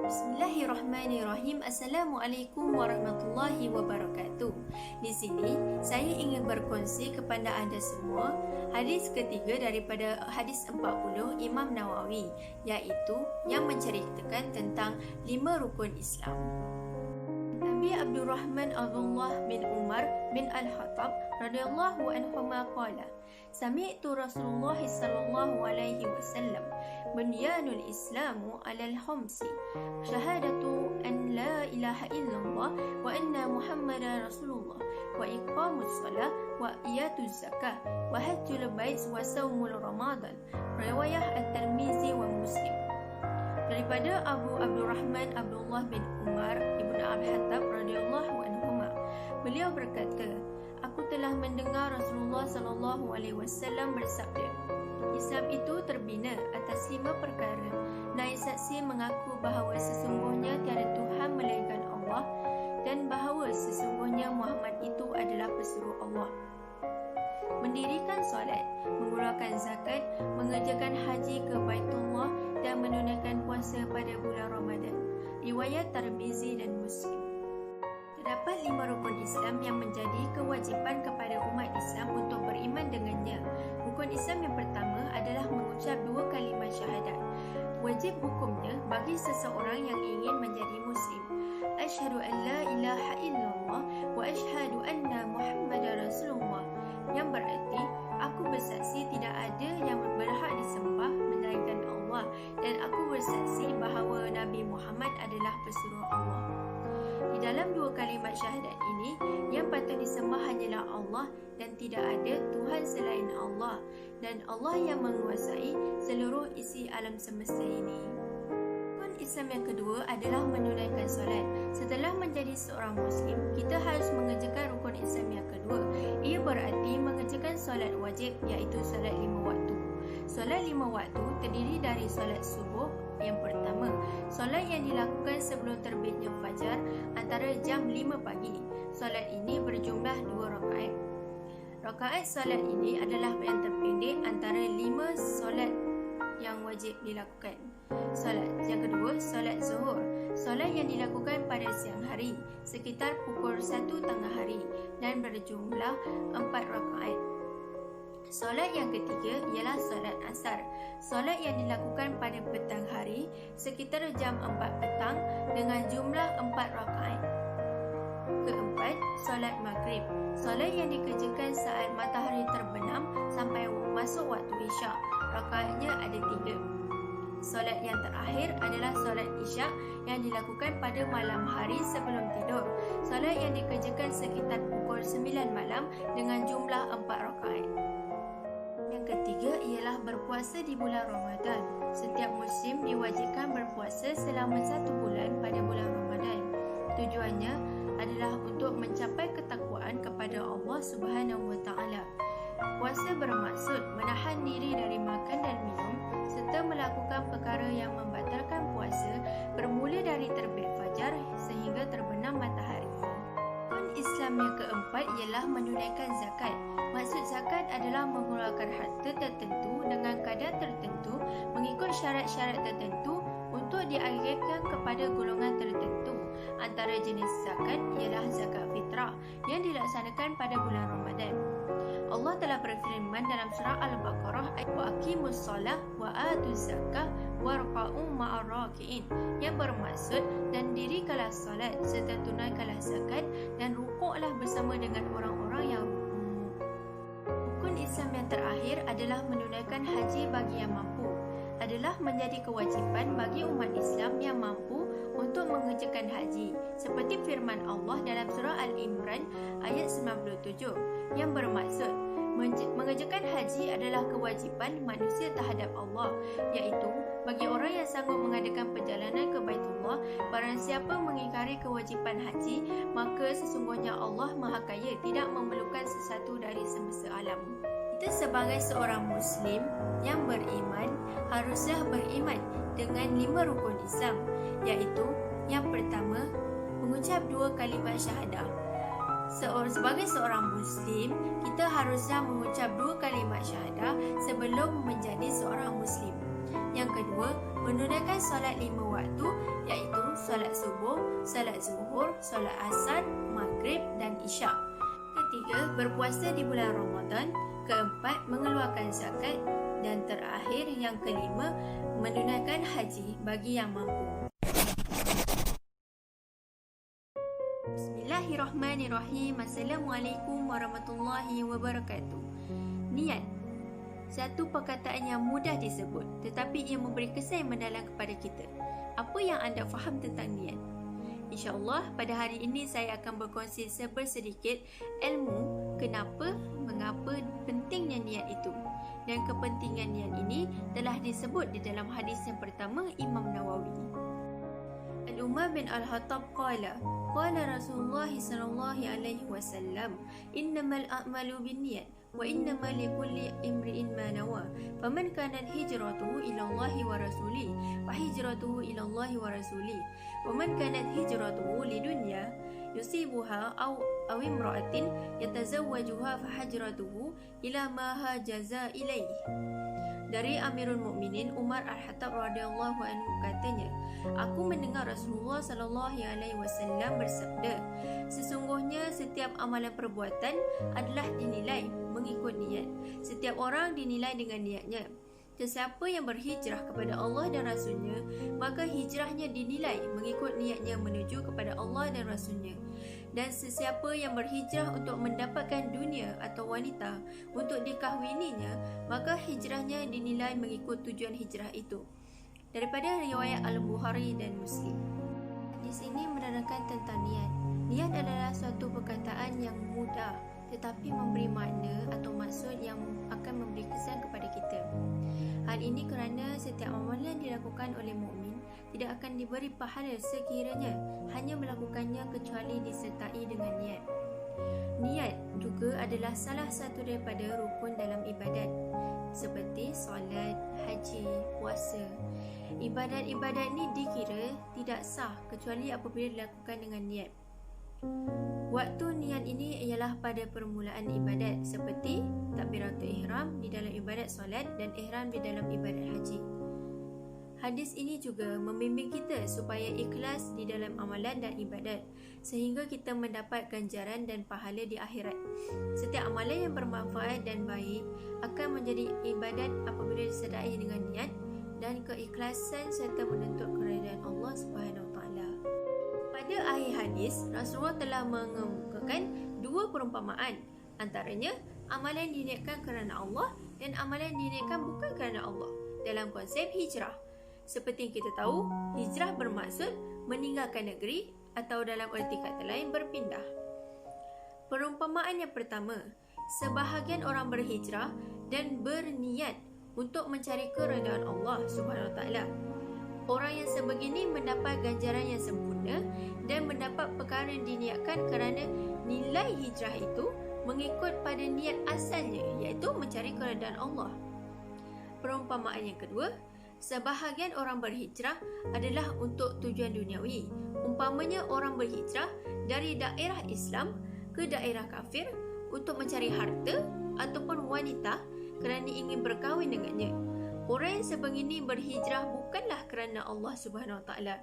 Bismillahirrahmanirrahim. Assalamualaikum warahmatullahi wabarakatuh. Di sini saya ingin berkongsi kepada anda semua hadis ketiga daripada hadis 40 Imam Nawawi, iaitu yang menceritakan tentang 5 rukun Islam. Abi Abdurrahman Abdullah bin Umar bin Al-Khattab radhiyallahu anhuma qala sami'tu Rasulullah sallallahu alaihi wasallam bunyanul islamu 'alal khamsi syahadatu an la ilaha illallah wa anna muhammadar rasulullah wa iqamus shalah wa iyatuz zakah wa hajjul bait wa shaumul ramadan, riwayah At-Tirmizi wa Muslim. Daripada Abu Abdurrahman Abdullah bin Umar ibn Al-Khattab radhiyallahu anhuma, beliau berkata, aku telah mendengar Rasulullah sallallahu alaihi wasallam bersabda, Islam itu terbina atas 5 perkara. Naik saksi mengaku bahawa sesungguhnya tiada Tuhan melainkan Allah dan bahawa sesungguhnya Muhammad itu adalah pesuruh Allah. Mendirikan solat, mengeluarkan zakat, mengerjakan haji ke Baitullah dan menunaikan puasa pada bulan Ramadan. Riwayat Tirmizi dan Muslim. Terdapat 5 rukun Islam yang menjadi kewajipan kepada umat Islam untuk beriman dengannya. Rukun Islam yang pertama adalah mengucap 2 kalimah syahadat. Wajib hukumnya bagi seseorang yang ingin menjadi Muslim. Asyhadu an la ilaha illallah wa asyhadu anna Muhammadar Rasulullah, yang berarti aku bersaksi tidak ada yang berhak disembah melainkan Allah dan aku bersaksi bahawa Nabi Muhammad adalah pesuruh Allah. Di dalam 2 kalimat syahadat ini, yang patut disembah hanyalah Allah dan tidak ada Tuhan selain Allah, dan Allah yang menguasai seluruh isi alam semesta ini. Rukun Islam yang kedua adalah menunaikan solat. Setelah menjadi seorang Muslim, kita harus mengerjakan rukun Islam yang kedua. Ia berarti mengerjakan solat wajib, iaitu solat 5 waktu. Solat 5 waktu terdiri dari solat subuh yang pertama, solat yang dilakukan sebelum terbitnya fajar antara jam 5 pagi. Solat ini berjumlah 2 rakaat. Rakaat solat ini adalah yang terpendek antara 5 solat yang wajib dilakukan. Solat yang kedua, solat zuhur. Solat yang dilakukan pada siang hari sekitar pukul 1 tengah hari dan berjumlah 4 rakaat. Solat yang ketiga ialah solat asar. Solat yang dilakukan pada petang hari sekitar jam 4 petang dengan jumlah 4 rakaat. Keempat, solat maghrib. Solat yang dikerjakan saat matahari terbenam sampai masuk waktu isyak. Rakaatnya ada 3. Solat yang terakhir adalah solat isyak yang dilakukan pada malam hari sebelum tidur. Solat yang dikerjakan sekitar pukul 9 malam dengan jumlah 4 rakaat. Yang ketiga ialah berpuasa di bulan Ramadan. Setiap Muslim diwajibkan berpuasa selama 1 bulan pada bulan Ramadan. Tujuannya adalah untuk mencapai ketakwaan kepada Allah Subhanahu wa taala. Puasa bermaksud menahan diri dari makan dan minum serta melakukan perkara yang membatalkan puasa bermula dari terbit fajar sehingga terbenam matahari. Rukun Islam yang keempat ialah menunaikan zakat. Maksud zakat adalah mengeluarkan harta tertentu dengan kadar tertentu mengikut syarat-syarat tertentu untuk dialihkan kepada golongan tertentu. Antara jenis zakat ialah zakat fitrah yang dilaksanakan pada bulan Ramadan. Allah telah berfirman dalam surah Al-Baqarah ayat wa aqimus shalah wa atuz zakah warqa'u ma'ar raki'in, yang bermaksud dan dirikanlah solat serta tunaikanlah zakat dan rukuklah bersama dengan orang-orang yang rukuk. Rukun Islam yang terakhir adalah menunaikan haji bagi yang mampu. Adalah menjadi kewajipan bagi umat Islam yang mampu untuk mengerjakan haji, seperti firman Allah dalam surah Al-Imran ayat 97 yang bermaksud mengerjakan haji adalah kewajipan manusia terhadap Allah, iaitu bagi orang yang sanggup mengadakan perjalanan ke Baitullah. Barang siapa mengingkari kewajipan haji, maka sesungguhnya Allah Maha Kaya tidak memerlukan sesuatu dari semesta alam. Kita sebagai seorang Muslim yang beriman haruslah beriman dengan 5 rukun Islam, iaitu yang pertama, mengucap 2 kalimat syahadah. Sebagai seorang Muslim, kita haruslah mengucap 2 kalimat syahadah sebelum menjadi seorang Muslim. Yang Yang kedua, menunaikan solat 5 waktu, iaitu solat subuh, solat zuhur, solat asar, maghrib dan isyak. Ketiga, berpuasa di bulan Ramadan. Keempat, mengeluarkan zakat. Dan terakhir, yang kelima, menunaikan haji bagi yang mampu. Bismillahirrahmanirrahim. Assalamualaikum warahmatullahi wabarakatuh. Niat. Satu perkataan yang mudah disebut, tetapi ia memberi kesan yang mendalam kepada kita. Apa yang anda faham tentang niat? InsyaAllah pada hari ini saya akan berkongsi sedikit ilmu kenapa, mengapa pentingnya niat itu. Dan kepentingan niat ini telah disebut di dalam hadis yang pertama Imam Nawawi. Umar bin Al-Khattab qala Rasulullah sallallahu alaihi wasallam, innamal a'malu binniyat wa innamal likulli imri'in ma nawa, faman kanat hijratuhu ila Allahi wa rasulih fa hijratuhu ila Allahi wa rasulih, wa man kanat hijratuhu lidunya yusibuha aw imra'atin yatazawwajuha fa hijratuhu ila ma hajaza ilaih. Dari Amirul Mukminin Umar Al-Khattab radhiyallahu anhu katanya, aku mendengar Rasulullah sallallahu alaihi wasallam bersabda, sesungguhnya setiap amalan perbuatan adalah dinilai mengikut niat. Setiap orang dinilai dengan niatnya. Sesiapa yang berhijrah kepada Allah dan Rasulnya, maka hijrahnya dinilai mengikut niatnya menuju kepada Allah dan Rasulnya. Dan sesiapa yang berhijrah untuk mendapatkan dunia atau wanita untuk dikahwininya, maka hijrahnya dinilai mengikut tujuan hijrah itu. Daripada riwayat Al-Bukhari dan Muslim. Di sini menerangkan tentang niat. Niat adalah suatu perkataan yang mudah tetapi memberi makna atau maksud yang akan memberi kesan kepada kita. Hal ini kerana setiap amalan dilakukan oleh mukmin tidak akan diberi pahala sekiranya hanya melakukannya kecuali disertai dengan niat. Niat juga adalah salah satu daripada rukun dalam ibadat seperti solat, haji, puasa. Ibadat-ibadat ni dikira tidak sah kecuali apabila dilakukan dengan niat. Waktu niat ini ialah pada permulaan ibadat seperti takbiratul ihram di dalam ibadat solat dan ihram di dalam ibadat haji. Hadis ini juga membimbing kita supaya ikhlas di dalam amalan dan ibadat sehingga kita mendapat ganjaran dan pahala di akhirat. Setiap amalan yang bermanfaat dan baik akan menjadi ibadat apabila disertai dengan niat dan keikhlasan serta menuntut keridaan Allah Subhanahu Wa Taala. Pada akhir hadis, Rasulullah telah mengemukakan dua perumpamaan, antaranya amalan diniatkan kerana Allah dan amalan diniatkan bukan kerana Allah dalam konsep hijrah. Seperti yang kita tahu, hijrah bermaksud meninggalkan negeri atau dalam erti kata lain berpindah. Perumpamaan yang pertama, sebahagian orang berhijrah dan berniat untuk mencari keredaan Allah Subhanahu Wa Taala. Orang yang sebegini mendapat ganjaran yang sempurna dan mendapat perkara yang diniatkan kerana nilai hijrah itu mengikut pada niat asalnya, iaitu mencari keredaan Allah. Perumpamaan yang kedua, sebahagian orang berhijrah adalah untuk tujuan duniawi. Umpamanya orang berhijrah dari daerah Islam ke daerah kafir untuk mencari harta ataupun wanita kerana ingin berkahwin dengannya. Orang yang sebegini berhijrah bukanlah kerana Allah Subhanahu Wa Taala.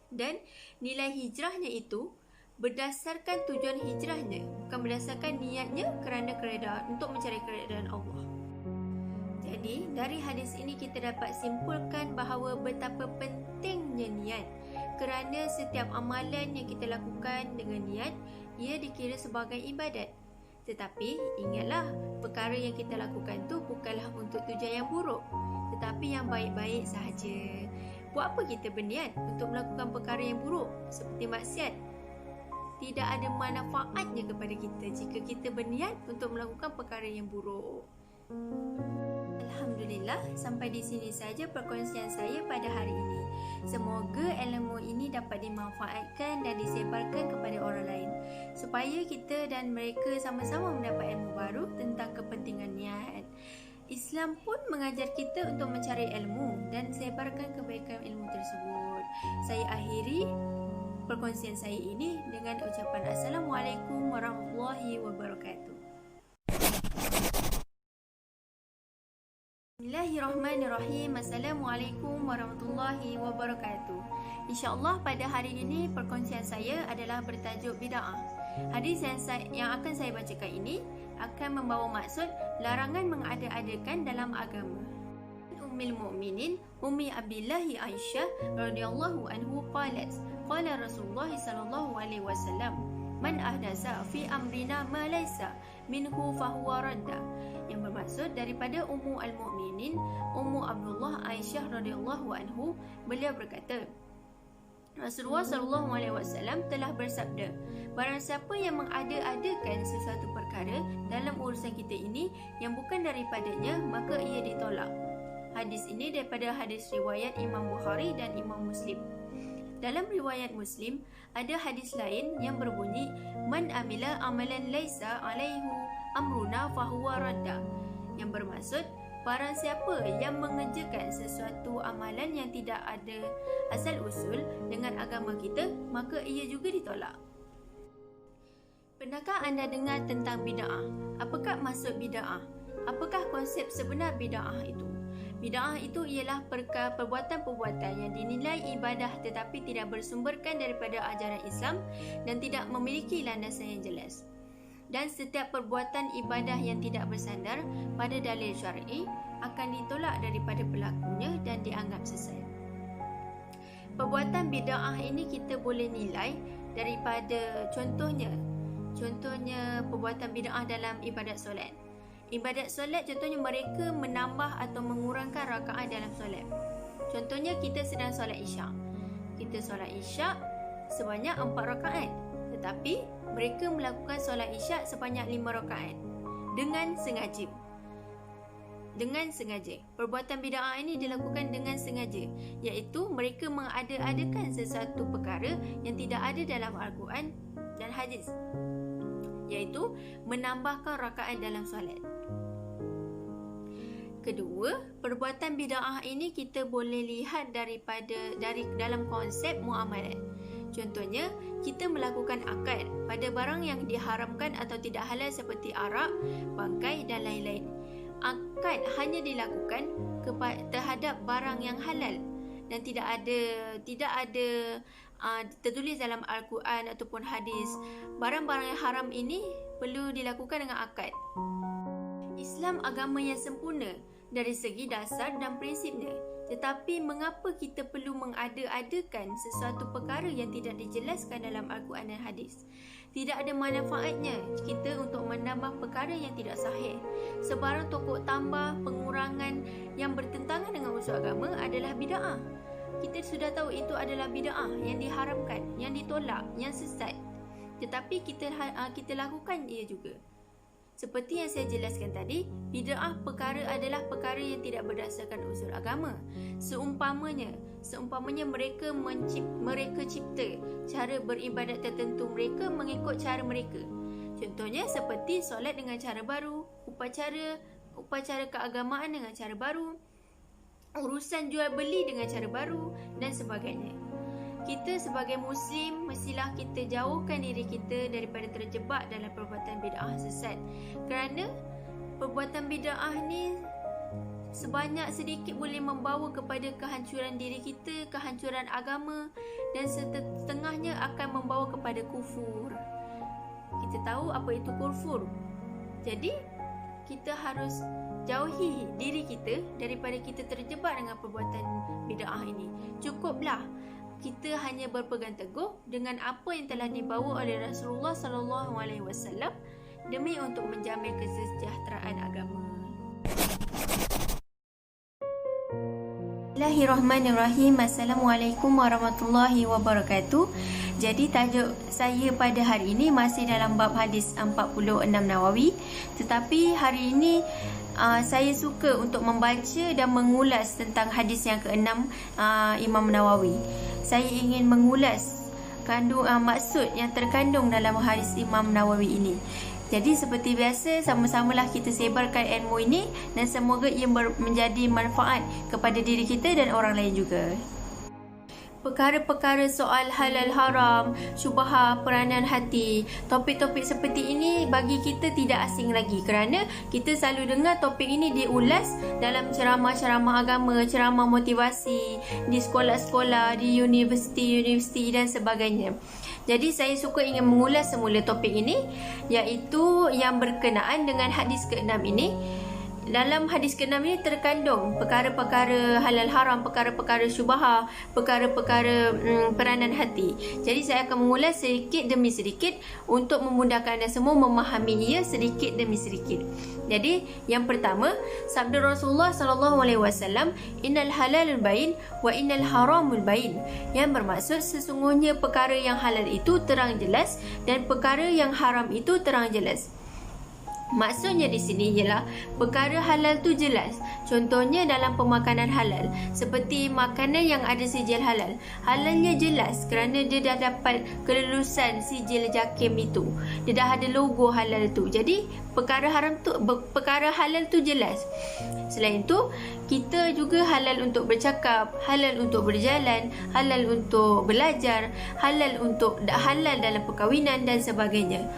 Dan nilai hijrahnya itu berdasarkan tujuan hijrahnya, bukan berdasarkan niatnya kerana keredaan untuk mencari keredaan Allah. Jadi, dari hadis ini kita dapat simpulkan bahawa betapa pentingnya niat. Kerana setiap amalan yang kita lakukan dengan niat, ia dikira sebagai ibadat. Tetapi ingatlah, perkara yang kita lakukan tu bukanlah untuk tujuan yang buruk, tetapi yang baik-baik sahaja. Buat apa kita berniat untuk melakukan perkara yang buruk seperti maksiat? Tidak ada manfaatnya kepada kita jika kita berniat untuk melakukan perkara yang buruk. Alhamdulillah, sampai di sini saja perkongsian saya pada hari ini. Semoga ilmu ini dapat dimanfaatkan dan disebarkan kepada orang lain supaya kita dan mereka sama-sama mendapat ilmu baru tentang kepentingan niat. Islam pun mengajar kita untuk mencari ilmu dan sebarkan kebaikan ilmu tersebut. Saya akhiri perkongsian saya ini dengan ucapan Assalamualaikum warahmatullahi wabarakatuh. Bismillahirrahmanirrahim. Assalamualaikum warahmatullahi wabarakatuh. InsyaAllah pada hari ini perkongsian saya adalah bertajuk bid'ah. Hadis yang akan saya bacakan ini akan membawa maksud larangan mengada-adakan dalam agama. Ummul Mukminin Ummi Abdillahi Aisyah radhiyallahu anhu qalat qala Rasulullah sallallahu alaihi wasallam man ahdasa fi amrina ma laysa minhu fahuwa radda, yang bermaksud daripada Ummu Al-Mukminin Ummu Abdullah Aisyah radhiyallahu anhu, beliau berkata, Rasulullah sallallahu alaihi wasallam telah bersabda, barang siapa yang mengada-adakan sesuatu perkara dalam urusan kita ini yang bukan daripadanya, maka ia ditolak. Hadis ini daripada hadis riwayat Imam Bukhari dan Imam Muslim. Dalam riwayat Muslim, ada hadis lain yang berbunyi, Man amila amalan laisa alaihu amruna fahuwa radda, yang bermaksud, barang siapa yang mengerjakan sesuatu amalan yang tidak ada asal usul dengan agama kita, maka ia juga ditolak. Pernahkah anda dengar tentang bid'ah? Apakah maksud bid'ah? Apakah konsep sebenar bid'ah itu? Bid'ah itu ialah perbuatan-perbuatan yang dinilai ibadah tetapi tidak bersumberkan daripada ajaran Islam dan tidak memiliki landasan yang jelas. Dan setiap perbuatan ibadah yang tidak bersandar pada dalil syar'i akan ditolak daripada pelakunya dan dianggap sesat. Perbuatan bid'ah ini kita boleh nilai daripada contohnya perbuatan bid'ah dalam ibadat solat. Ibadat solat contohnya mereka menambah atau mengurangkan rakaat dalam solat. Contohnya kita sedang solat isyak. Kita solat isyak sebanyak 4 rakaat. Tetapi mereka melakukan solat isyak sebanyak 5 rakaat dengan sengaja. Perbuatan bid'ah ini dilakukan dengan sengaja, iaitu mereka mengada-adakan sesuatu perkara yang tidak ada dalam Al-Quran dan hadis, iaitu menambahkan rakaat dalam solat. Kedua, perbuatan bid'ah ini kita boleh lihat dari dalam konsep muamalat. Contohnya, kita melakukan akad pada barang yang diharamkan atau tidak halal seperti arak, bangkai dan lain-lain. Akad hanya dilakukan terhadap barang yang halal dan tidak ada tertulis dalam Al-Quran ataupun hadis. Barang-barang yang haram ini perlu dilakukan dengan akad. Islam agama yang sempurna dari segi dasar dan prinsipnya. Tetapi mengapa kita perlu mengada-adakan sesuatu perkara yang tidak dijelaskan dalam Al-Quran dan hadis? Tidak ada manfaatnya kita untuk menambah perkara yang tidak sahih. Sebarang tokok tambah, pengurangan yang bertentangan dengan usul agama adalah bid'ah. Kita sudah tahu itu adalah bid'ah yang diharamkan, yang ditolak, yang sesat. Tetapi kita lakukan ia juga. Seperti yang saya jelaskan tadi, bid'ah perkara adalah perkara yang tidak berdasarkan usul agama. Seumpamanya mereka cipta cara beribadat tertentu mereka mengikut cara mereka. Contohnya seperti solat dengan cara baru, upacara keagamaan dengan cara baru, urusan jual beli dengan cara baru dan sebagainya. Kita sebagai Muslim mestilah kita jauhkan diri kita daripada terjebak dalam perbuatan bid'ah sesat, kerana perbuatan bid'ah ni sebanyak sedikit boleh membawa kepada kehancuran diri kita, kehancuran agama, dan setengahnya akan membawa kepada kufur. Kita tahu apa itu kufur. Jadi kita harus jauhi diri kita daripada kita terjebak dengan perbuatan bid'ah ini. Cukuplah kita hanya berpegang teguh dengan apa yang telah dibawa oleh Rasulullah sallallahu alaihi wasallam demi untuk menjamin kesejahteraan agama. Bismillahirrahmanirrahim. Assalamualaikum warahmatullahi wabarakatuh. Jadi tajuk saya pada hari ini masih dalam bab hadis 46 Nawawi. Tetapi hari ini saya suka untuk membaca dan mengulas tentang hadis yang ke-6 Imam Nawawi. Saya ingin mengulas maksud yang terkandung dalam hadis Imam Nawawi ini. Jadi seperti biasa, sama-samalah kita sebarkan ilmu ini dan semoga ia menjadi manfaat kepada diri kita dan orang lain juga. perkara-perkara soal halal haram, syubhah, peranan hati. Topik-topik seperti ini bagi kita tidak asing lagi kerana kita selalu dengar topik ini diulas dalam ceramah-ceramah agama, ceramah motivasi di sekolah-sekolah, di universiti-universiti dan sebagainya. Jadi saya suka ingin mengulas semula topik ini, iaitu yang berkenaan dengan hadis ke-6 ini. Dalam hadis ke-6 ini terkandung perkara-perkara halal haram, perkara-perkara syubhah, perkara-perkara peranan hati. Jadi saya akan mengulas sedikit demi sedikit untuk memudahkan anda semua memahami ia sedikit demi sedikit. Jadi yang pertama, sabda Rasulullah SAW, innal halalul bayin wa innal haramul bayin, yang bermaksud sesungguhnya perkara yang halal itu terang jelas dan perkara yang haram itu terang jelas. Maksudnya di sini ialah perkara halal tu jelas. Contohnya dalam pemakanan halal, seperti makanan yang ada sijil halal. Halalnya jelas kerana dia dah dapat kelulusan sijil JAKIM itu. Dia dah ada logo halal tu. Jadi perkara halal tu jelas. Selain itu, kita juga halal untuk bercakap, halal untuk berjalan, halal untuk belajar, halal dalam perkahwinan dan sebagainya.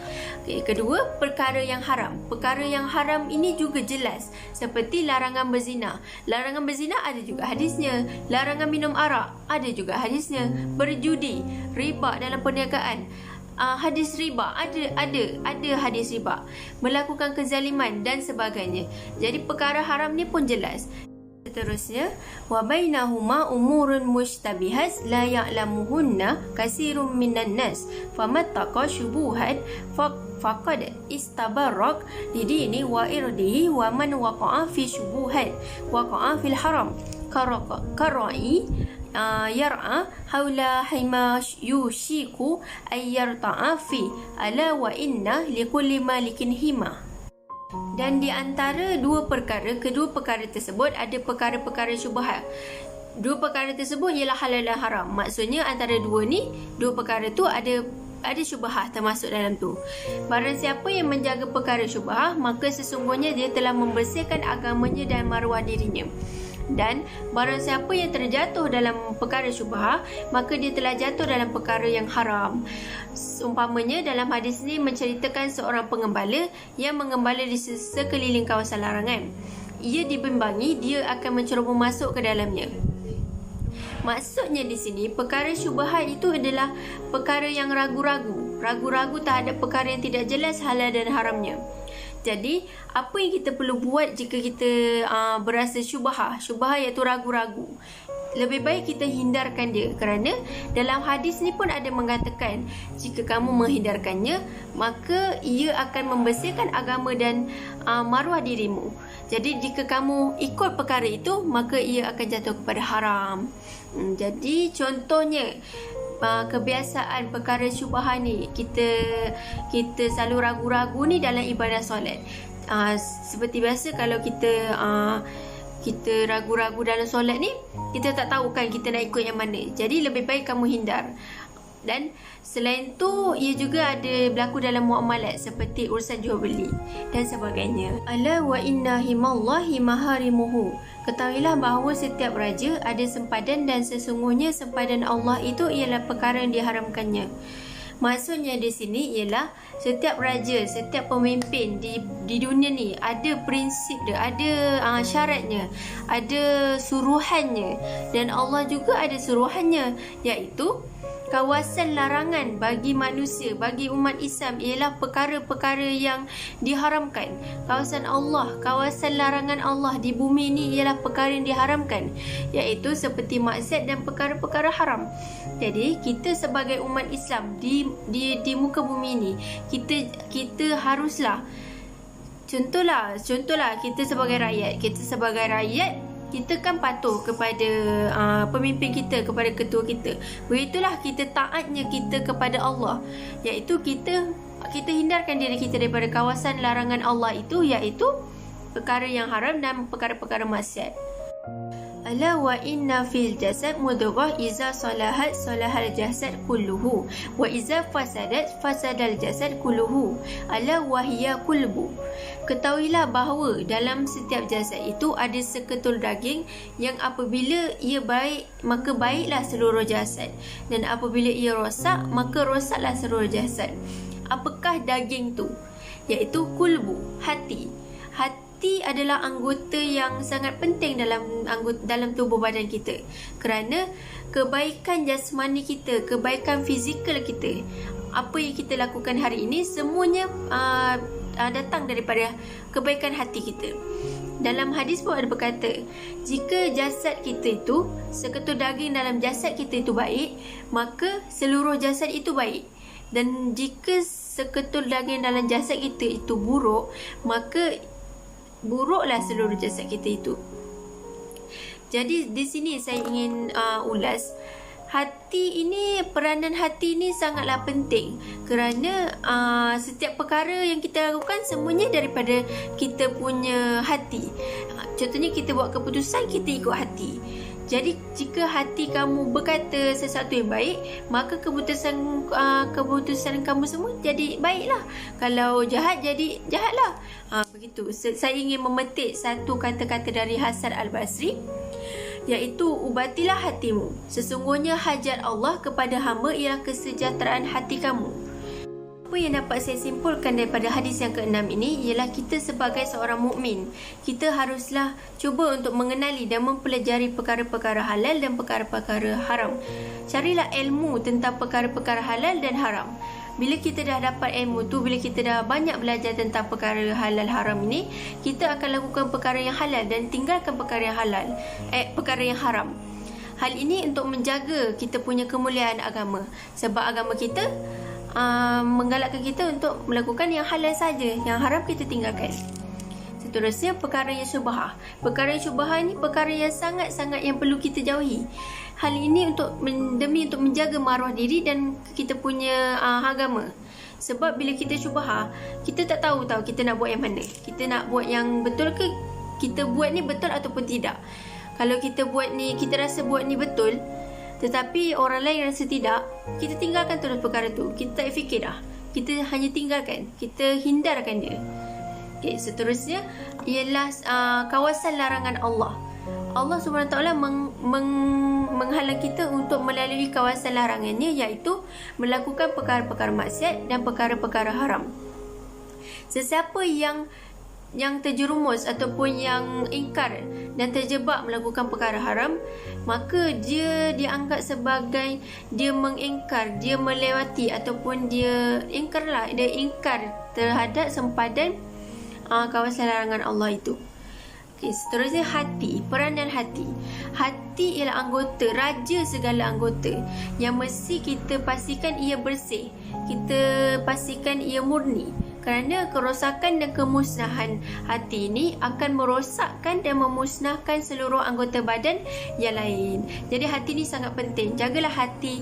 Okay, kedua, perkara yang haram. Perkara yang haram ini juga jelas, seperti larangan berzina. Larangan berzina ada juga hadisnya. Larangan minum arak ada juga hadisnya. Berjudi, riba dalam perniagaan, hadis riba ada hadis riba. Melakukan kezaliman dan sebagainya. Jadi perkara haram ni pun jelas. Seterusnya, wa bainahuma umurun mushtabihat la ya'lamuhunna katsirun minan nas famattaqa syubuhat faqad istabarrak lidini wa irdihi wa man waqa'a fi syubuhat waqa'a fil haram karai yar'a haula hima yushiku ay yarta'a fi ala wa inna likulli malikin hima. Dan di antara kedua perkara tersebut ada perkara-perkara syubhat. Dua perkara tersebut ialah halal dan haram. Maksudnya antara dua perkara tu ada syubhat termasuk dalam tu. Barang siapa yang menjaga perkara syubhat, maka sesungguhnya dia telah membersihkan agamanya dan maruah dirinya. Dan barang siapa yang terjatuh dalam perkara syubhah, maka dia telah jatuh dalam perkara yang haram. Umpamanya dalam hadis ini menceritakan seorang pengembala yang mengembala di sekeliling kawasan larangan. Ia dibimbangi, dia akan menceroboh masuk ke dalamnya. Maksudnya di sini perkara syubhat itu adalah perkara yang ragu-ragu terhadap perkara yang tidak jelas halal dan haramnya. Jadi, apa yang kita perlu buat jika kita berasa syubhah iaitu ragu-ragu? Lebih baik kita hindarkan dia, kerana dalam hadis ni pun ada mengatakan jika kamu menghindarkannya, maka ia akan membersihkan agama dan maruah dirimu. Jadi jika kamu ikut perkara itu, maka ia akan jatuh kepada haram. Jadi contohnya kebiasaan perkara syubhah ni, kita selalu ragu-ragu ni dalam ibadah solat. Seperti biasa kalau kita ragu-ragu dalam solat ni, kita tak tahu kan kita nak ikut yang mana. Jadi lebih baik kamu hindar. Dan selain tu, ia juga ada berlaku dalam muamalat seperti urusan jual beli dan sebagainya. Ala wa inna himallahi maharimuhu. Ketahuilah bahawa setiap raja ada sempadan dan sesungguhnya sempadan Allah itu ialah perkara yang diharamkannya. Maksudnya di sini ialah setiap raja, setiap pemimpin di dunia ni ada prinsip dia, ada syaratnya, ada suruhannya, dan Allah juga ada suruhannya, iaitu kawasan larangan bagi manusia, bagi umat Islam ialah perkara-perkara yang diharamkan. Kawasan Allah, kawasan larangan Allah di bumi ini ialah perkara yang diharamkan, iaitu seperti maksiat dan perkara-perkara haram. Jadi kita sebagai umat Islam di muka bumi ini, kita haruslah contohlah kita sebagai rakyat, kita kan patuh kepada pemimpin kita, kepada ketua kita. Begitulah kita taatnya kita kepada Allah, iaitu kita hindarkan diri kita daripada kawasan larangan Allah itu, iaitu perkara yang haram dan perkara-perkara maksiat. Ala wa inna fil jasad mudghah iza salahat salahal jasad kulluhu wa iza fasadat fasadal jasad kulluhu ala wa hiya qulbu. Ketahuilah bahawa dalam setiap jasad itu ada seketul daging yang apabila ia baik maka baiklah seluruh jasad, dan apabila ia rosak maka rosaklah seluruh jasad. Apakah daging tu? Iaitu qulbu, hati. Hati adalah anggota yang sangat penting dalam tubuh badan kita, kerana kebaikan jasmani kita, kebaikan fizikal kita, apa yang kita lakukan hari ini semuanya datang daripada kebaikan hati kita. Dalam hadis pun ada berkata, jika jasad kita itu, seketul daging dalam jasad kita itu baik, maka seluruh jasad itu baik. Dan jika seketul daging dalam jasad kita itu buruk, maka buruklah seluruh jasad kita itu. Jadi di sini saya ingin ulas hati ini, peranan hati ini sangatlah penting, kerana setiap perkara yang kita lakukan semuanya daripada kita punya hati. Contohnya kita buat keputusan, kita ikut hati. Jadi jika hati kamu berkata sesuatu yang baik, maka keputusan kamu semua jadi baiklah. Kalau jahat, jadi jahatlah. Begitu. Saya ingin memetik satu kata-kata dari Hasan Al-Basri, iaitu ubatilah hatimu. Sesungguhnya hajat Allah kepada hamba ialah kesejahteraan hati kamu. Apa yang dapat saya simpulkan daripada hadis yang ke-6 ini ialah kita sebagai seorang mukmin, kita haruslah cuba untuk mengenali dan mempelajari perkara-perkara halal dan perkara-perkara haram. Carilah ilmu tentang perkara-perkara halal dan haram. Bila kita dah dapat ilmu tu, bila kita dah banyak belajar tentang perkara halal haram ini, kita akan lakukan perkara yang halal dan tinggalkan perkara yang perkara yang haram. Hal ini untuk menjaga kita punya kemuliaan agama, sebab agama kita menggalakkan kita untuk melakukan yang halal saja, yang haram kita tinggalkan. Seterusnya, perkara yang syubhah. Perkara yang syubhah ni perkara yang sangat-sangat yang perlu kita jauhi. Hal ini demi untuk menjaga maruah diri dan kita punya agama. Sebab bila kita syubhah, kita tak tahu kita nak buat yang mana. Kita nak buat yang betul ke, kita buat ni betul ataupun tidak. Kalau kita buat ni, kita rasa buat ni betul, tetapi orang lain rasa tidak, kita tinggalkan terus perkara tu. Kita tak fikir dah. Kita hanya tinggalkan. Kita hindarkan dia. Okay, seterusnya ialah kawasan larangan Allah. Allah SWT menghalang kita untuk melalui kawasan larangannya, iaitu melakukan perkara-perkara maksiat dan perkara-perkara haram. Sesiapa yang terjerumus ataupun yang ingkar dan terjebak melakukan perkara haram, maka dia dianggap sebagai dia mengingkar, dia melewati ataupun dia ingkar terhadap sempadan kawasan larangan Allah itu. Okay, seterusnya hati, peranan hati. Hati ialah anggota, raja segala anggota, yang mesti kita pastikan ia bersih, kita pastikan ia murni. Kerana kerosakan dan kemusnahan hati ini akan merosakkan dan memusnahkan seluruh anggota badan yang lain. Jadi hati ini sangat penting. Jagalah hati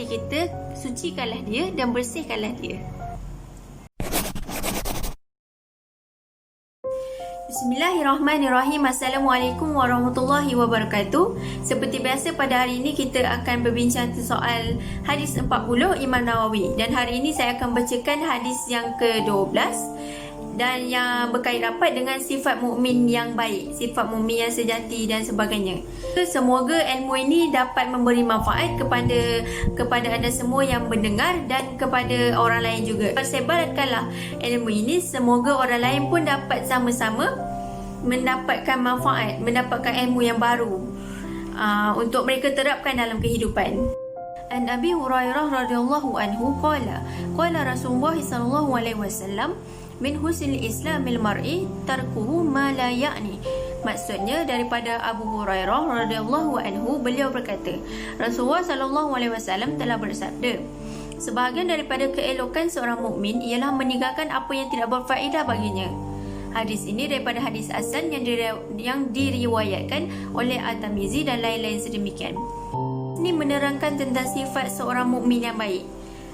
kita, sucikanlah dia dan bersihkanlah dia. Bismillahirrahmanirrahim. Assalamualaikum warahmatullahi wabarakatuh. Seperti biasa, pada hari ini kita akan berbincang soal hadis 40 Imam Nawawi. Dan hari ini saya akan bacakan hadis yang ke-12 dan yang berkait rapat dengan sifat mukmin yang baik, sifat mukmin yang sejati dan sebagainya. Semoga ilmu ini dapat memberi manfaat kepada anda semua yang mendengar dan kepada orang lain juga. Sebarkanlah ilmu ini, semoga orang lain pun dapat sama-sama mendapatkan manfaat, mendapatkan ilmu yang baru untuk mereka terapkan dalam kehidupan. An Abi Hurairah radhiyallahu anhu qala Rasulullah sallallahu alaihi wasallam, min husnil islamil mar'i tarkuhu ma la ya'ni. Maksudnya daripada Abu Hurairah radhiyallahu anhu, beliau berkata, Rasulullah sallallahu alaihi wasallam telah bersabda, sebahagian daripada keelokan seorang mukmin ialah meninggalkan apa yang tidak berfaedah baginya. Hadis ini daripada hadis Hasan yang diriwayatkan oleh At-Tirmizi dan lain-lain sedemikian. Ini menerangkan tentang sifat seorang mukmin yang baik.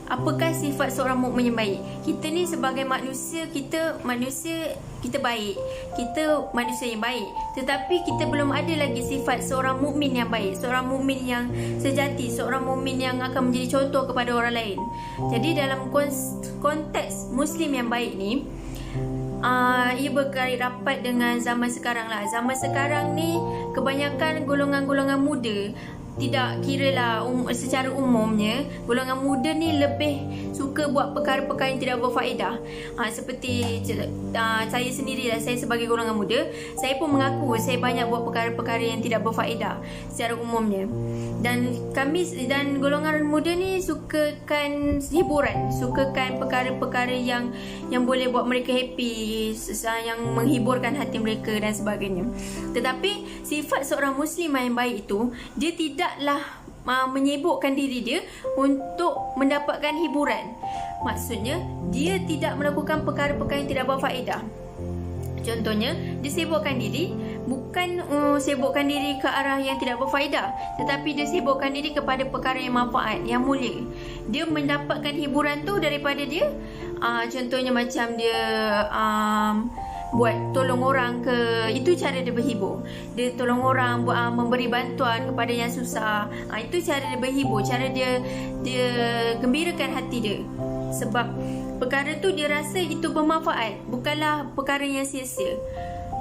apakah sifat seorang mukmin yang baik? Kita ni sebagai manusia, kita baik. Kita manusia yang baik. Tetapi kita belum ada lagi sifat seorang mukmin yang baik, seorang mukmin yang sejati, seorang mukmin yang akan menjadi contoh kepada orang lain. Jadi dalam konteks muslim yang baik ni, ia berkait rapat dengan zaman sekarang lah. Zaman sekarang ni kebanyakan golongan-golongan muda, tidak kira lah secara umumnya, golongan muda ni lebih suka buat perkara-perkara yang tidak berfaedah. Seperti saya sendiri lah, saya sebagai golongan muda, saya pun mengaku saya banyak buat perkara-perkara yang tidak berfaedah secara umumnya. Dan golongan muda ni sukakan hiburan, sukakan perkara-perkara yang boleh buat mereka happy, yang menghiburkan hati mereka dan sebagainya. Tetapi sifat seorang muslimah yang baik itu, dia tidaklah menyibukkan diri dia untuk mendapatkan hiburan. Maksudnya dia tidak melakukan perkara-perkara yang tidak berfaedah. Contohnya, dia sibukkan diri, bukan sibukkan diri ke arah yang tidak berfaedah, tetapi dia sibukkan diri kepada perkara yang manfaat, yang mulia. Dia mendapatkan hiburan tu daripada dia, contohnya macam dia buat tolong orang ke, itu cara dia berhibur. Dia tolong orang, memberi bantuan kepada yang susah, itu cara dia berhibur, cara dia gembirakan hati dia. Sebab perkara tu dia rasa itu bermanfaat, bukanlah perkara yang sia-sia.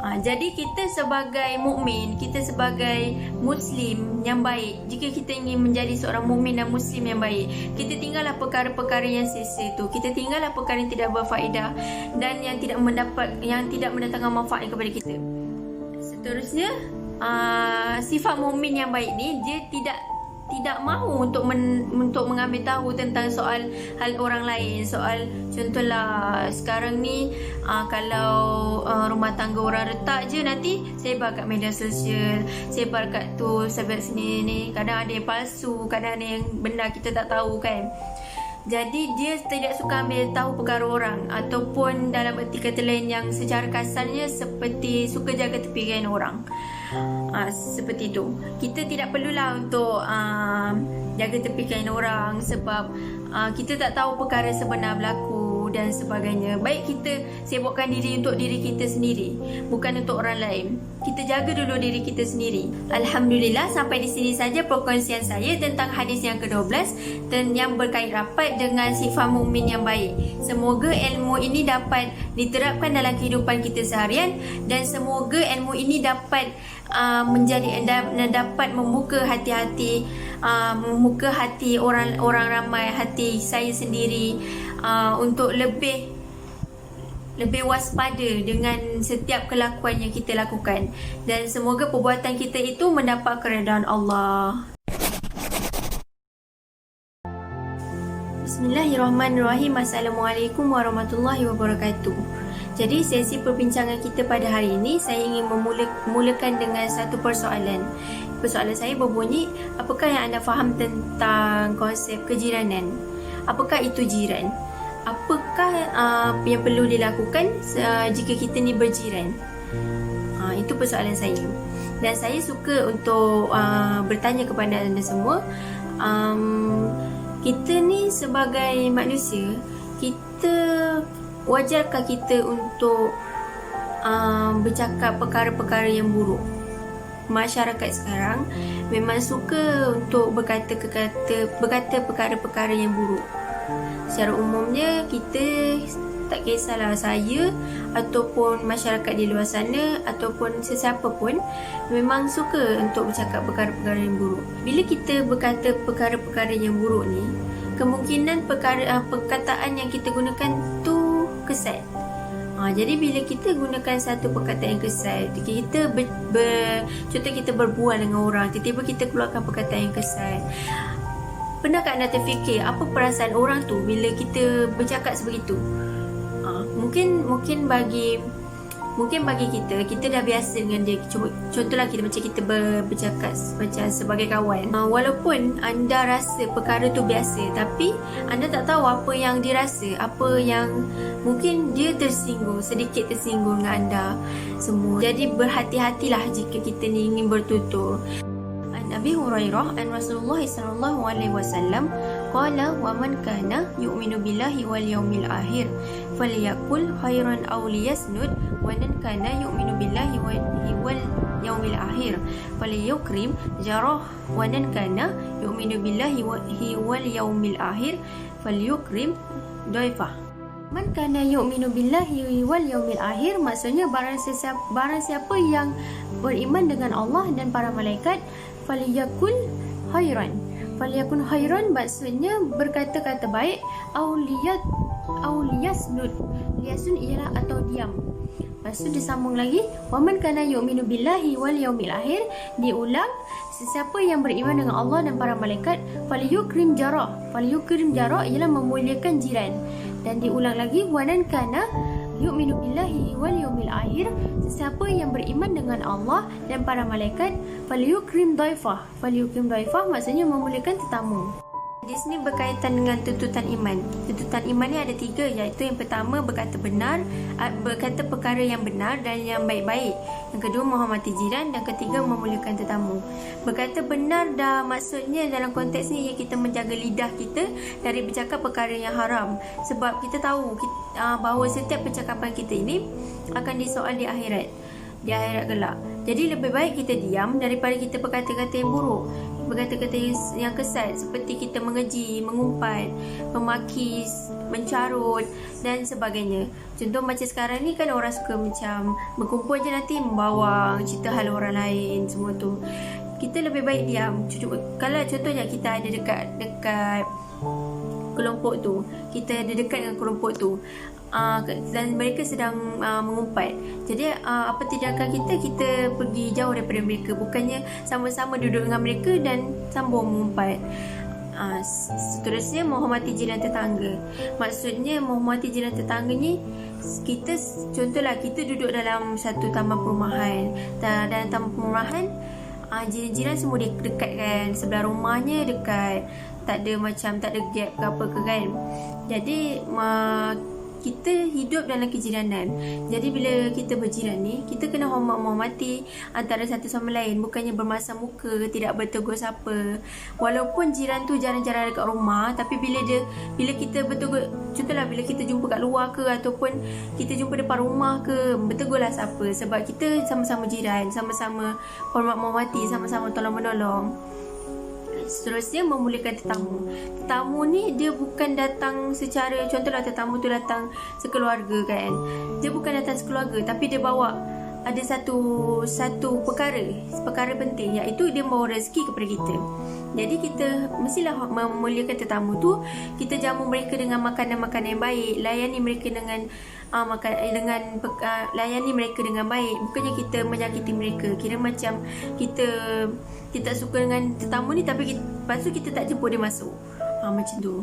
Jadi kita sebagai mukmin, kita sebagai muslim yang baik, jika kita ingin menjadi seorang mukmin dan muslim yang baik, kita tinggallah perkara-perkara yang sia-sia itu. Kita tinggallah perkara yang tidak berfaedah dan yang tidak mendatangkan manfaat kepada kita. Seterusnya, sifat mukmin yang baik ni, dia tidak mahu untuk mengambil tahu tentang soal hal orang lain. Soal contohlah sekarang ni, kalau rumah tangga orang retak je, nanti sebar kat media sosial, sebar kat tu, sebar sini ni. Kadang ada yang palsu, kadang ada yang benda kita tak tahu kan. Jadi dia tidak suka ambil tahu perkara orang, ataupun dalam erti kata lain yang secara kasarnya seperti suka jaga tepian orang. Seperti itu. Kita tidak perlulah untuk jaga tepikan orang, sebab kita tak tahu perkara sebenar berlaku dan sebagainya. Baik kita sibukkan diri untuk diri kita sendiri, bukan untuk orang lain. Kita jaga dulu diri kita sendiri. Alhamdulillah, sampai di sini saja perkongsian saya tentang hadis yang ke-12 dan yang berkait rapat dengan sifat mukmin yang baik. Semoga ilmu ini dapat diterapkan dalam kehidupan kita seharian, dan semoga ilmu ini dapat dapat membuka hati-hati, membuka hati orang ramai, hati saya sendiri, untuk lebih waspada dengan setiap kelakuan yang kita lakukan, dan semoga perbuatan kita itu mendapat keredaan Allah. Bismillahirrahmanirrahim. Assalamualaikum warahmatullahi wabarakatuh. Jadi sesi perbincangan kita pada hari ini, saya ingin memulakan dengan satu persoalan. Persoalan saya berbunyi, apakah yang anda faham tentang konsep kejiranan? Apakah itu jiran? Apakah yang perlu dilakukan jika kita ni berjiran? Itu persoalan saya. Dan saya suka untuk bertanya kepada anda semua, kita ni sebagai manusia, wajarkah kita untuk bercakap perkara-perkara yang buruk? Masyarakat sekarang memang suka untuk berkata perkara-perkara yang buruk. Secara umumnya, kita tak kisahlah saya ataupun masyarakat di luar sana ataupun sesiapa pun memang suka untuk bercakap perkara-perkara yang buruk. Bila kita berkata perkara-perkara yang buruk ni, kemungkinan perkataan yang kita gunakan tu kesat. Jadi bila kita gunakan satu perkataan yang kesat, kita contoh kita berbual dengan orang, tiba-tiba kita keluarkan perkataan yang kesat. Pernahkah anda terfikir apa perasaan orang tu bila kita bercakap sebegitu? Mungkin bagi kita dah biasa dengan dia. Contohlah kita bercakap macam sebagai kawan. Walaupun anda rasa perkara tu biasa, tapi anda tak tahu apa yang dia rasa, apa yang mungkin dia sedikit tersinggung dengan anda semua. Jadi berhati-hatilah jika kita ni ingin bertutur. An Abi Hurairah an Rasulullah sallallahu alaihi wasallam qala wa man kana yu'minu billahi wal yawmil akhir falyaqul khairan aw liyasnud wa man kana yu'minu billahi wal yawmil akhir falyukrim jarah wa man kana yu'minu billahi wal yawmil akhir falyukrim dhaifah. Man kana yu'minu billahi wal yawmil akhir maksudnya barang siapa yang beriman dengan Allah dan para malaikat, falyakul khairan. Falyakun khairan maksudnya berkata-kata baik, liyasnud. Liyasnud ialah atau diam. Lepas tu disambung lagi, waman kana yu'minu billahi wal yawmil akhir, diulang, sesiapa yang beriman dengan Allah dan para malaikat, falyukrim jarah. Falyukrim jarah ialah memuliakan jiran. Dan diulang lagi, wanan kana yu'minu billahi wal yawmil akhir, sesiapa yang beriman dengan Allah dan para malaikat, falyukrim dhaifah. Falyukrim dhaifah maksudnya memuliakan tetamu. Di sini berkaitan dengan tuntutan iman. Tuntutan iman ni ada 3, iaitu yang pertama berkata perkara yang benar dan yang baik-baik. Yang kedua menghormati jiran dan ketiga memuliakan tetamu. Berkata benar dah maksudnya dalam konteks ni kita menjaga lidah kita dari bercakap perkara yang haram. Sebab kita tahu bahawa setiap percakapan kita ini akan disoal di akhirat. Di akhirat kelak. Jadi lebih baik kita diam daripada kita berkata-kata yang buruk, berkata-kata yang kesat seperti kita mengeji, mengumpat, memaki, mencarut dan sebagainya. Contoh macam sekarang ni kan orang suka macam berkumpul je nanti membawang, cerita hal orang lain semua tu. Kita lebih baik diam. Kalau contohnya kita ada dekat kelompok tu, kita ada dekat dengan kelompok tu, dan mereka sedang mengumpat. Jadi apa tindakan kita pergi jauh daripada mereka, bukannya sama-sama duduk dengan mereka dan sambung mengumpat. Seterusnya menghormati jiran tetangga. Maksudnya menghormati jiran tetangga ni, kita contohlah kita duduk dalam satu taman perumahan. Dalam taman perumahan jiran-jiran semua dekat kan, sebelah rumahnya dekat, tak ada gap ke apa ke kan. Jadi kita hidup dalam kejiranan. Jadi bila kita berjiran ni, kita kena menghormati antara satu sama lain, bukannya bermasam muka, tidak bertegur sapa. Walaupun jiran tu jarang-jarang dekat rumah, tapi bila kita bertegur, contohlah bila kita jumpa kat luar ke ataupun kita jumpa depan rumah ke, bertegurlah sapa, sebab kita sama-sama jiran, sama-sama menghormati, sama-sama tolong-menolong. Seterusnya memuliakan tetamu. Tetamu ni dia bukan datang secara, contohlah tetamu tu datang sekeluarga kan. Dia bukan datang sekeluarga, tapi dia bawa ada satu perkara penting, iaitu dia bawa rezeki kepada kita. Jadi kita mestilah memuliakan tetamu tu. Kita jamu mereka dengan makanan-makanan yang baik, layani mereka dengan layani mereka dengan baik. Bukannya kita menyakiti mereka. Kira macam kita tak suka dengan tetamu ni, tapi lepas tu kita tak jemput dia masuk. Macam tu.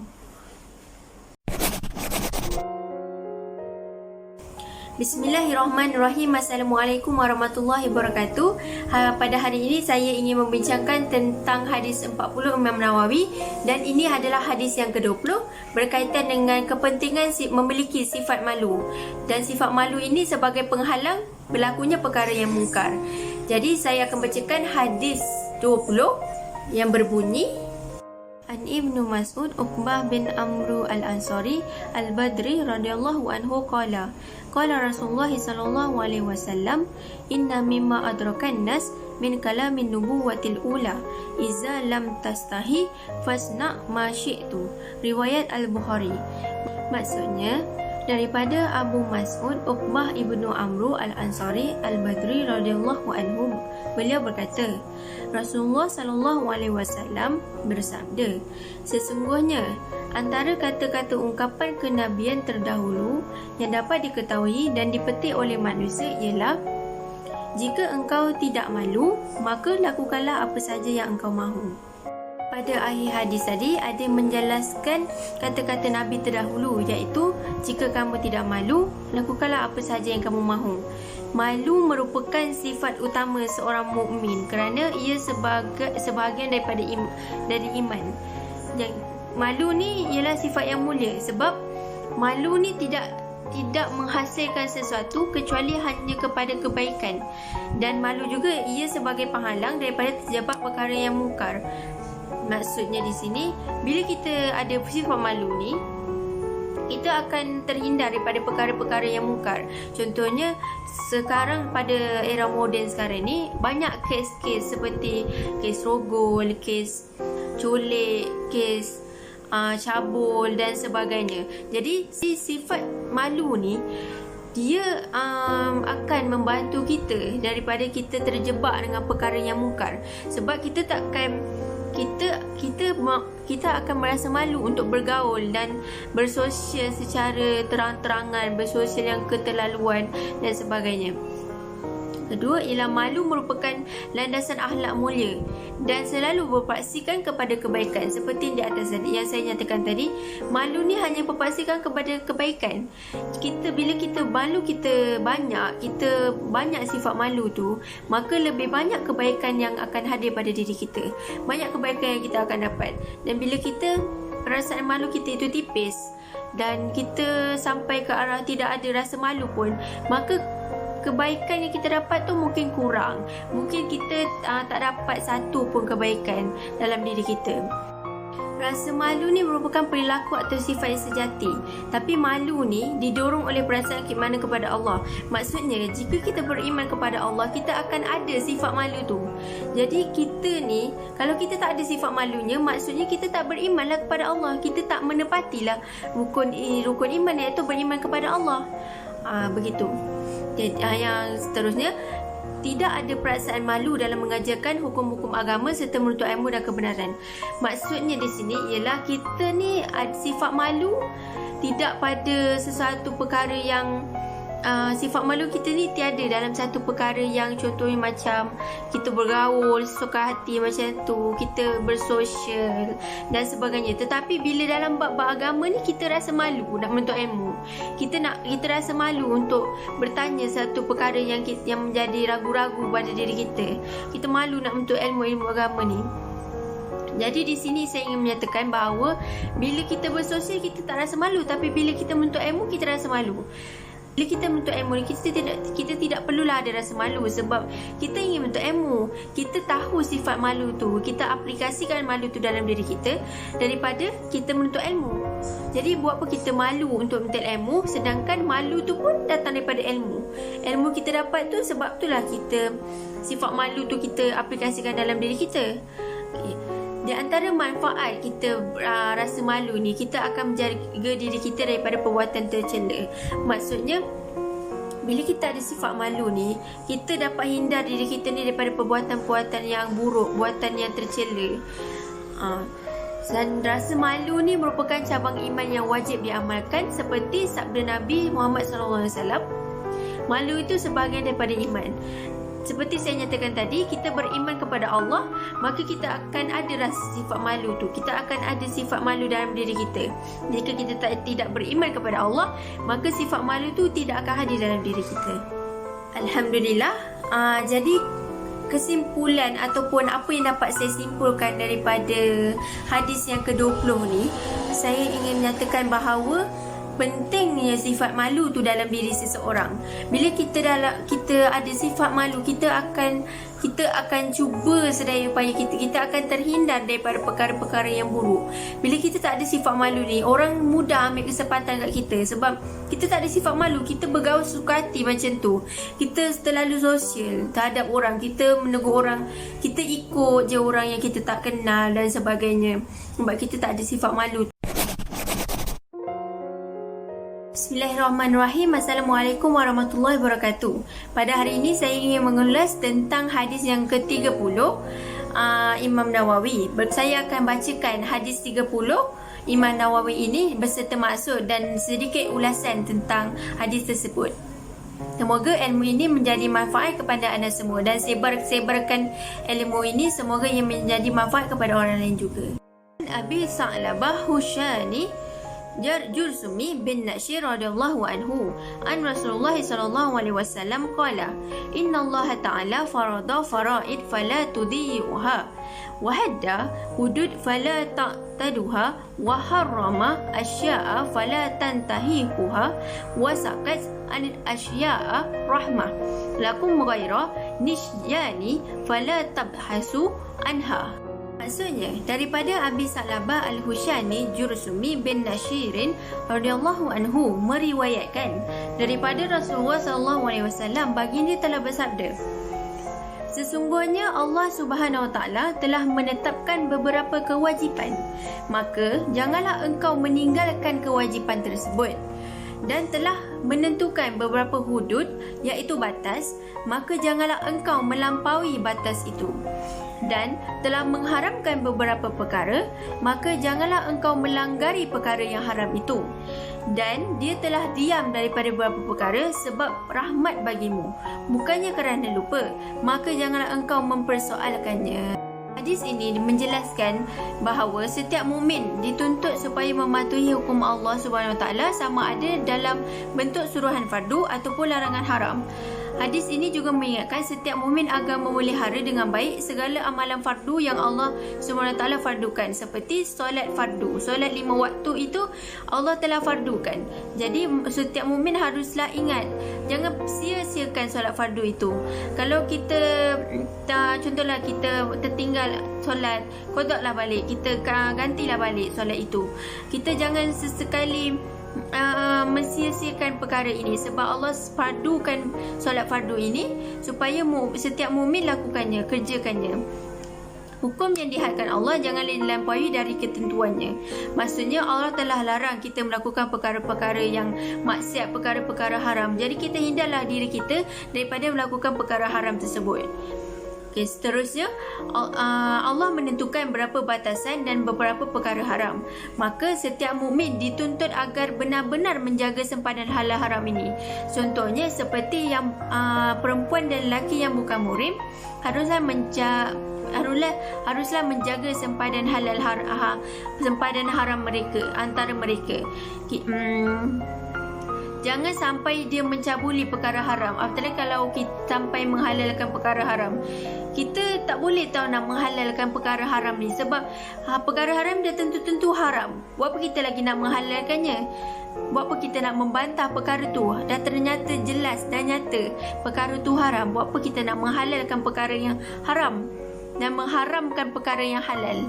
Bismillahirrahmanirrahim. Assalamualaikum warahmatullahi wabarakatuh. Pada hari ini saya ingin membincangkan tentang hadis 40 Imam Nawawi, dan ini adalah hadis yang ke-20 berkaitan dengan kepentingan memiliki sifat malu. Dan sifat malu ini sebagai penghalang berlakunya perkara yang mungkar. Jadi saya akan bacakan hadis 20 yang berbunyi, An Ibnu Mas'ud Uqbah bin Amru al-Ansari al-Badri radhiyallahu anhu qala Rasulullah sallallahu alaihi wasallam, inna mimma adrakan nas min kalamin nubuwatil ula iza lam tastahi fasna ma syi'tu. Riwayat Al-Bukhari. Maksudnya daripada Abu Mas'ud Uqbah ibnu Amru al-Ansari al-Badri radhiyallahu anhu, beliau berkata, Rasulullah sallallahu alaihi wasallam bersabda, sesungguhnya antara kata-kata ungkapan kenabian terdahulu yang dapat diketahui dan dipetik oleh manusia ialah, jika engkau tidak malu, maka lakukanlah apa saja yang engkau mahu. Pada akhir hadis tadi ada menjelaskan kata-kata Nabi terdahulu, iaitu jika kamu tidak malu, lakukanlah apa saja yang kamu mahu. Malu merupakan sifat utama seorang mukmin kerana ia sebahagian dari iman. Yang malu ni ialah sifat yang mulia, sebab malu ni tidak menghasilkan sesuatu kecuali hanya kepada kebaikan, dan malu juga ia sebagai penghalang daripada terjebak perkara yang mungkar. Maksudnya di sini, bila kita ada sifat malu ni, kita akan terhindar daripada perkara-perkara yang mungkar. Contohnya, sekarang pada era moden sekarang ni, banyak kes-kes seperti kes rogol, kes colek, kes cabul dan sebagainya. Jadi sifat malu ni dia akan membantu kita daripada kita terjebak dengan perkara yang mungkar. Sebab kita takkan kita akan merasa malu untuk bergaul dan bersosial secara terang-terangan, bersosial yang keterlaluan dan sebagainya. Kedua ialah malu merupakan landasan akhlak mulia dan selalu berpaksikan kepada kebaikan. Seperti di atas tadi yang saya nyatakan tadi, malu ni hanya berpaksikan kepada kebaikan. Bila kita malu, kita banyak sifat malu tu, maka lebih banyak kebaikan yang akan hadir pada diri kita. Banyak kebaikan yang kita akan dapat. Dan bila kita perasaan malu kita itu tipis dan kita sampai ke arah tidak ada rasa malu pun, maka kebaikan yang kita dapat tu mungkin kurang. Mungkin kita tak dapat satu pun kebaikan dalam diri kita. Rasa malu ni merupakan perilaku atau sifat yang sejati. Tapi malu ni didorong oleh perasaan keimanan kepada Allah. Maksudnya, jika kita beriman kepada Allah, kita akan ada sifat malu tu. Jadi kita ni, kalau kita tak ada sifat malunya, maksudnya kita tak berimanlah kepada Allah. Kita tak menepatilah rukun iman, iaitu beriman kepada Allah. Begitu. Yang seterusnya, tidak ada perasaan malu dalam mengajarkan hukum-hukum agama serta menuntut ilmu dan kebenaran. Maksudnya di sini ialah kita ni ada sifat malu tidak pada sesuatu perkara yang sifat malu kita ni tiada dalam satu perkara yang contohnya macam kita bergaul sesuka hati macam tu, kita bersosial dan sebagainya. Tetapi bila dalam bab agama ni kita rasa malu nak menuntut ilmu, kita rasa malu untuk bertanya satu perkara yang menjadi ragu-ragu pada diri kita malu nak menuntut ilmu agama ni. Jadi di sini saya ingin menyatakan bahawa bila kita bersosial kita tak rasa malu, tapi bila kita menuntut ilmu kita rasa malu. Bila kita menuntut ilmu ni, kita tidak perlulah ada rasa malu, sebab kita ingin menuntut ilmu. Kita tahu sifat malu tu, kita aplikasikan malu tu dalam diri kita daripada kita menuntut ilmu. Jadi buat apa kita malu untuk menuntut ilmu, sedangkan malu tu pun datang daripada ilmu. Ilmu kita dapat tu sebab itulah sifat malu tu kita aplikasikan dalam diri kita. Di antara manfaat kita rasa malu ni, kita akan menjaga diri kita daripada perbuatan tercela. Maksudnya, bila kita ada sifat malu ni, kita dapat hindar diri kita ni daripada perbuatan-perbuatan yang buruk, perbuatan yang tercela. Dan rasa malu ni merupakan cabang iman yang wajib diamalkan, seperti sabda Nabi Muhammad SAW, malu itu sebahagian daripada iman. Seperti saya nyatakan tadi, kita beriman kepada Allah, maka kita akan ada rasa sifat malu tu. Kita akan ada sifat malu dalam diri kita. Jika kita tidak beriman kepada Allah, maka sifat malu tu tidak akan hadir dalam diri kita. Alhamdulillah. Jadi kesimpulan ataupun apa yang dapat saya simpulkan daripada hadis yang ke-20 ni, saya ingin menyatakan bahawa pentingnya sifat malu tu dalam diri seseorang. Bila kita ada sifat malu, kita akan cuba sedaya upaya kita akan terhindar daripada perkara-perkara yang buruk. Bila kita tak ada sifat malu ni, orang mudah ambil kesempatan kat kita, sebab kita tak ada sifat malu. Kita bergaul suka hati macam tu, kita terlalu sosial terhadap orang, kita menegur orang, kita ikut je orang yang kita tak kenal dan sebagainya, sebab kita tak ada sifat malu. Bismillahirrahmanirrahim. Assalamualaikum warahmatullahi wabarakatuh. Pada hari ini saya ingin mengulas tentang hadis yang ke-30 Imam Nawawi. Saya akan bacakan hadis 30 Imam Nawawi ini beserta maksud dan sedikit ulasan tentang hadis tersebut. Semoga ilmu ini menjadi manfaat kepada anda semua, dan sebarkan ilmu ini semoga ia menjadi manfaat kepada orang lain juga. Abi Sa'labah Hushani Jursumi bin Nashir radhiyallahu anhu an Rasulullah sallallahu alaihi wasallam qala inna Allah ta'ala farada faraid fala tudhi'uha wa hadda hudud fala ta'taduha wa harrama asya'a fala tantahiquha wa saqat an asya'a rahmah lakum ghaira nisyani fala tabhasu anha. Maksudnya, daripada Abi Sa'labah Al-Hushani Jursumi bin Nashirin radhiyallahu anhu meriwayatkan daripada Rasulullah SAW, baginda telah bersabda, sesungguhnya Allah Subhanahu Wa Taala telah menetapkan beberapa kewajipan, maka janganlah engkau meninggalkan kewajipan tersebut, dan telah menentukan beberapa hudud, iaitu batas, maka janganlah engkau melampaui batas itu, dan telah mengharamkan beberapa perkara, maka janganlah engkau melanggari perkara yang haram itu, dan dia telah diam daripada beberapa perkara sebab rahmat bagimu, bukannya kerana lupa, maka janganlah engkau mempersoalkannya. Hadis ini menjelaskan bahawa setiap mukmin dituntut supaya mematuhi hukum Allah Subhanahu Wa Taala, sama ada dalam bentuk suruhan fardu ataupun larangan haram. Hadis ini juga mengingatkan setiap mukmin agar memelihara dengan baik segala amalan fardu yang Allah Subhanahu Wa Taala fardukan, seperti solat fardu. Solat 5 waktu itu Allah telah fardukan. Jadi setiap mukmin haruslah ingat, jangan sia-siakan solat fardu itu. Kalau kita contohlah kita tertinggal solat, qadaklah balik, kita gantilah balik solat itu. Kita jangan sesekali mensia-siakan perkara ini, sebab Allah fardukan solat fardu ini supaya setiap mukmin lakukannya, kerjakannya. Hukum yang dihadkan Allah janganlah dilampaui dari ketentuannya. Maksudnya Allah telah larang kita melakukan perkara-perkara yang maksiat, perkara-perkara haram. Jadi kita hindarlah diri kita daripada melakukan perkara haram tersebut. Okay, seterusnya Allah menentukan beberapa batasan dan beberapa perkara haram. Maka setiap mukmin dituntut agar benar-benar menjaga sempadan halal haram ini. Contohnya seperti yang perempuan dan lelaki yang bukan muhrim haruslah menjaga sempadan halal sempadan haram mereka antara mereka. Jangan sampai dia mencabuli perkara haram. Apatah kalau kita sampai menghalalkan perkara haram. Kita tak boleh tahu nak menghalalkan perkara haram ni, sebab perkara haram dah tentu-tentu haram. Buat apa kita lagi nak menghalalkannya? Buat apa kita nak membantah perkara tu? Dah ternyata jelas dan nyata perkara tu haram. Buat apa kita nak menghalalkan perkara yang haram dan mengharamkan perkara yang halal?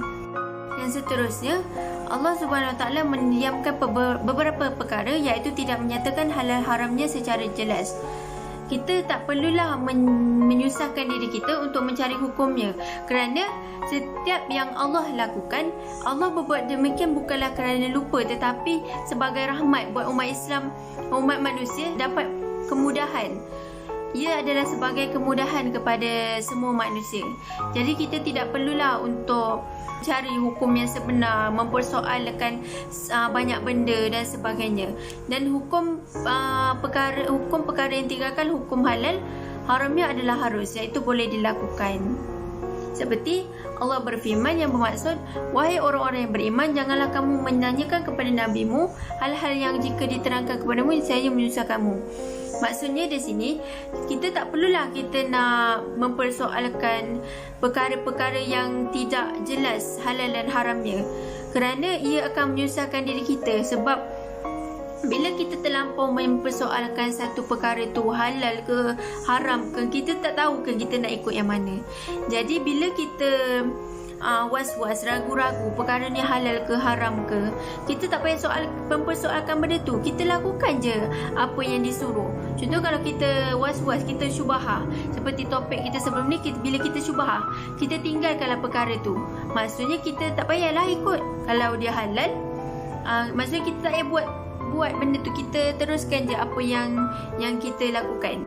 Yang seterusnya, Allah Subhanahu Wa Taala mendiamkan beberapa perkara, iaitu tidak menyatakan halal haramnya secara jelas. Kita tak perlulah menyusahkan diri kita untuk mencari hukumnya, kerana setiap yang Allah lakukan, Allah berbuat demikian bukanlah kerana lupa, tetapi sebagai rahmat buat umat Islam, umat manusia dapat kemudahan. Ia adalah sebagai kemudahan kepada semua manusia. Jadi kita tidak perlulah untuk cari hukum yang sebenar, mempersoalkan banyak benda dan sebagainya. Dan hukum perkara yang tinggalkan hukum halal, haramnya adalah harus, iaitu boleh dilakukan. Seperti Allah berfirman yang bermaksud, wahai orang-orang yang beriman, janganlah kamu menanyakan kepada nabimu hal-hal yang jika diterangkan kepadamu saya menyusahkanmu. Maksudnya di sini kita tak perlulah kita nak mempersoalkan perkara-perkara yang tidak jelas halal dan haramnya, kerana ia akan menyusahkan diri kita. Sebab bila kita terlampau mempersoalkan satu perkara tu halal ke haram ke, kita tak tahu ke kita nak ikut yang mana. Jadi bila kita was-was, ragu-ragu perkara ni halal ke haram ke, kita tak payah mempersoalkan benda tu. Kita lakukan je apa yang disuruh. Contoh kalau kita was-was, kita syubahah, seperti topik kita sebelum ni, bila kita syubahah, kita tinggalkanlah perkara tu. Maksudnya kita tak payahlah ikut. Kalau dia halal, maksudnya kita tak payah buat benda tu, kita teruskan je apa yang kita lakukan.